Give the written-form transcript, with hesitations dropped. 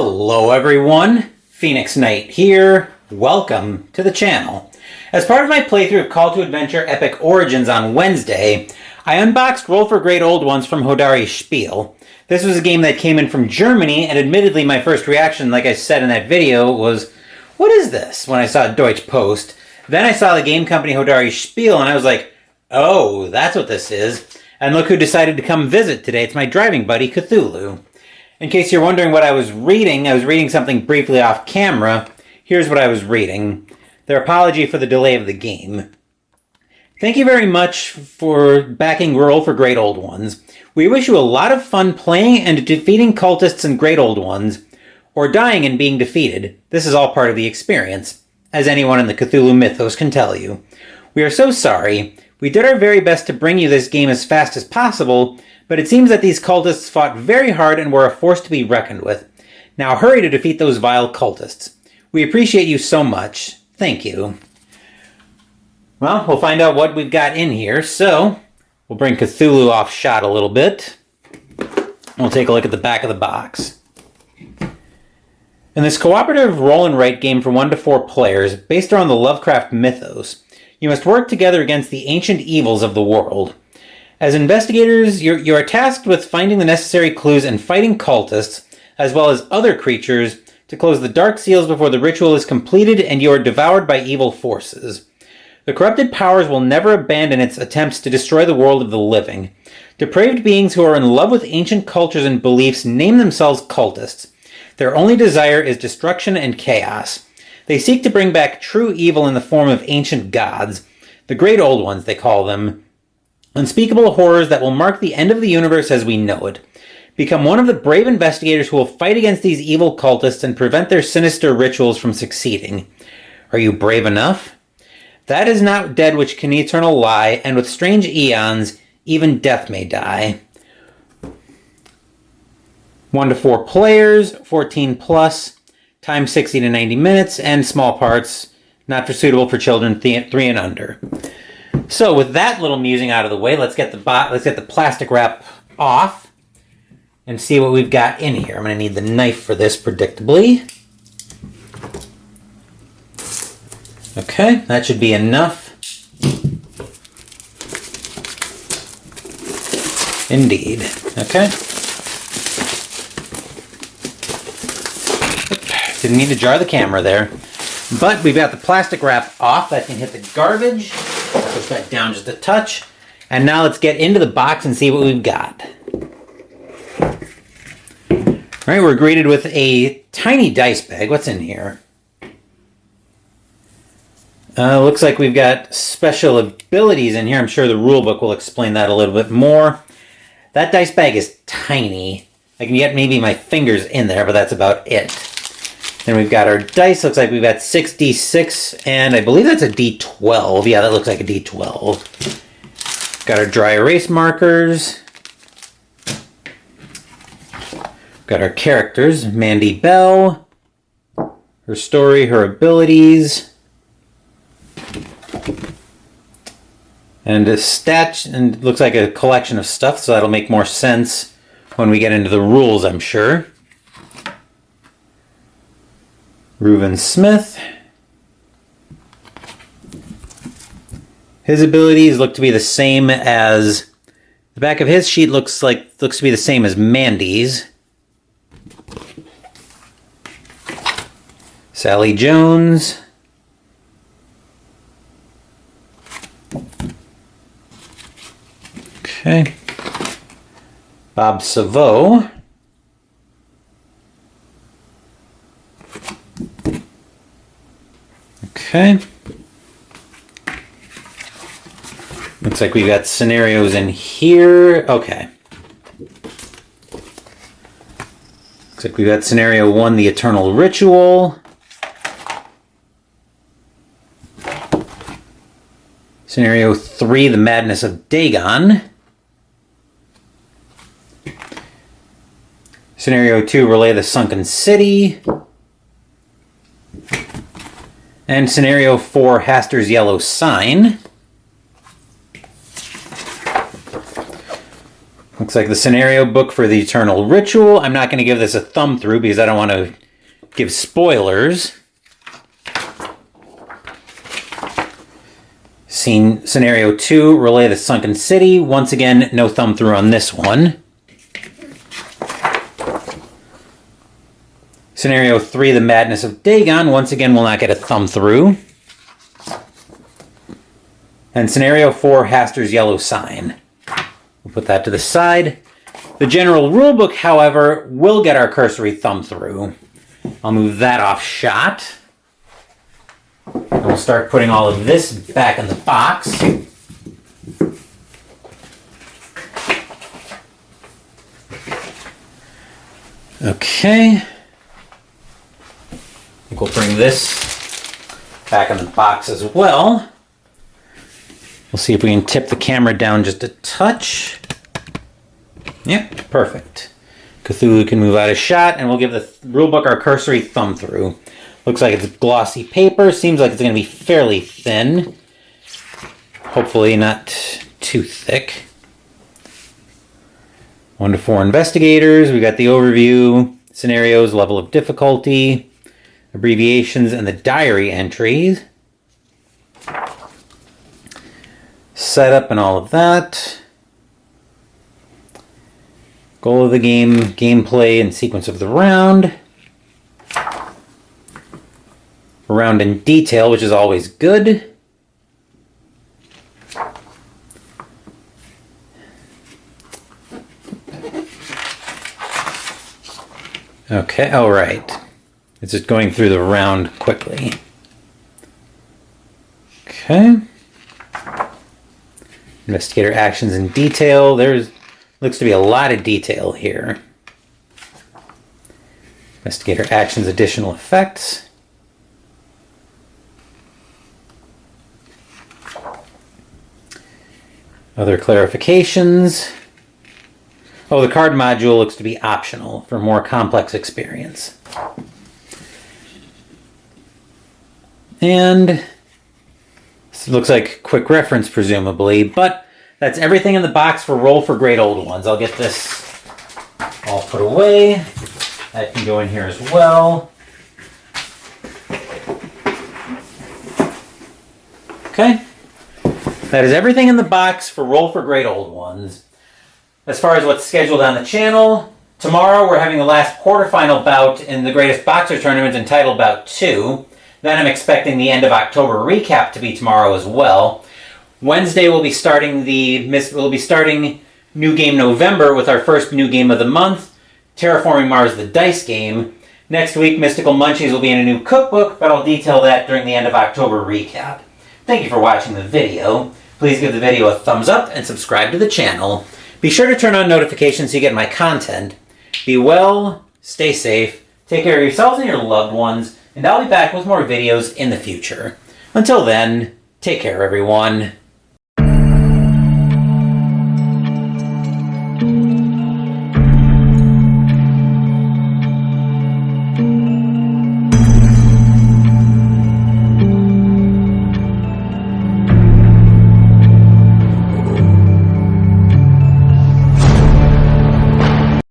Hello everyone, Phoenix Knight here. Welcome to the channel. As part of my playthrough of Call to Adventure Epic Origins on Wednesday, I unboxed Roll for Great Old Ones from Hodari Spiele. This was a game that came in from Germany, and admittedly my first reaction, like I said in that video, was, what is this? When I saw Deutsch Post. Then I saw the game company Hodari Spiele, and I was like, oh, that's what this is. And look who decided to come visit today. It's my driving buddy, Cthulhu. In case you're wondering what I was reading something briefly off camera. Here's what I was reading. Their apology for the delay of the game. Thank you very much for backing Roll for Great Old Ones. We wish you a lot of fun playing and defeating cultists and Great Old Ones, or dying and being defeated. This is all part of the experience, as anyone in the Cthulhu mythos can tell you. We are so sorry. We did our very best to bring you this game as fast as possible, but it seems that these cultists fought very hard and were a force to be reckoned with. Now hurry to defeat those vile cultists. We appreciate you so much. Thank you. Well, we'll find out what we've got in here, so we'll bring Cthulhu off shot a little bit. We'll take a look at the back of the box. In this cooperative roll and write game for 1 to 4 players, based around the Lovecraft mythos, you must work together against the ancient evils of the world. As investigators, you are tasked with finding the necessary clues and fighting cultists, as well as other creatures, to close the dark seals before the ritual is completed and you are devoured by evil forces. The corrupted powers will never abandon its attempts to destroy the world of the living. Depraved beings who are in love with ancient cultures and beliefs name themselves cultists. Their only desire is destruction and chaos. They seek to bring back true evil in the form of ancient gods, the Great Old Ones they call them, unspeakable horrors that will mark the end of the universe as we know it. Become one of the brave investigators who will fight against these evil cultists and prevent their sinister rituals from succeeding. Are you brave enough? That is not dead which can eternal lie, and with strange eons, even death may die. 1 to 4 players, 14 plus, time 60 to 90 minutes, and small parts, not suitable for children 3 and under. So with that little musing out of the way, let's get the plastic wrap off and see what we've got in here. I'm going to need the knife for this, predictably. Okay, that should be enough. Indeed. Okay. Didn't mean to jar the camera there. But we've got the plastic wrap off. That can hit the garbage. Push that down just a touch. And now let's get into the box and see what we've got. Alright, we're greeted with a tiny dice bag. What's in here? Looks like we've got special abilities in here. I'm sure the rule book will explain that a little bit more. That dice bag is tiny. I can get maybe my fingers in there, but that's about it. Then we've got our dice. Looks like we've got 6d6, and I believe that's a d12. Yeah, that looks like a d12. Got our dry erase markers. Got our characters. Mandy Bell. Her story, her abilities. And a stat, and it looks like a collection of stuff, so that'll make more sense when we get into the rules, I'm sure. Reuben Smith. His abilities look to be the same as the back of his sheet looks to be the same as Mandy's. Sally Jones. Okay. Bob Savo. Okay. Looks like we've got scenarios in here. Okay. Looks like we've got scenario 1, the Eternal Ritual. Scenario 3, the Madness of Dagon. Scenario 2, Relay the Sunken City. And Scenario 4, Haster's Yellow Sign. Looks like the scenario book for the Eternal Ritual. I'm not going to give this a thumb through because I don't want to give spoilers. Scenario 2, Relay the Sunken City. Once again, no thumb through on this one. Scenario 3, The Madness of Dagon. Once again, will not get a thumb through. And Scenario 4, Haster's Yellow Sign. We'll put that to the side. The general rulebook, however, will get our cursory thumb through. I'll move that off shot. And we'll start putting all of this back in the box. Okay. I think we'll bring this back in the box as well. We'll see if we can tip the camera down just a touch. Yep, perfect. Cthulhu can move out of shot, and we'll give the rulebook our cursory thumb through. Looks like it's glossy paper. Seems like it's going to be fairly thin. Hopefully not too thick. 1 to 4 investigators. We got the overview, scenarios, level of difficulty, abbreviations, and the diary entries. Setup and all of that. Goal of the game, gameplay, and sequence of the round. Round in detail, which is always good. Okay, all right. It's just going through the round quickly. Okay. Investigator actions in detail. Looks to be a lot of detail here. Investigator actions, additional effects. Other clarifications. Oh, the card module looks to be optional for more complex experience. And this looks like quick reference, presumably, but that's everything in the box for Roll for Great Old Ones. I'll get this all put away. That can go in here as well. Okay. That is everything in the box for Roll for Great Old Ones. As far as what's scheduled on the channel, tomorrow we're having the last quarterfinal bout in the Greatest Boxer Tournament entitled Bout 2. Then I'm expecting the end of October recap to be tomorrow as well. Wednesday we'll be starting New Game November with our first new game of the month, Terraforming Mars the Dice Game. Next week, Mystical Munchies will be in a new cookbook, but I'll detail that during the end of October recap. Thank you for watching the video. Please give the video a thumbs up and subscribe to the channel. Be sure to turn on notifications so you get my content. Be well, stay safe, take care of yourselves and your loved ones, and I'll be back with more videos in the future. Until then, take care everyone.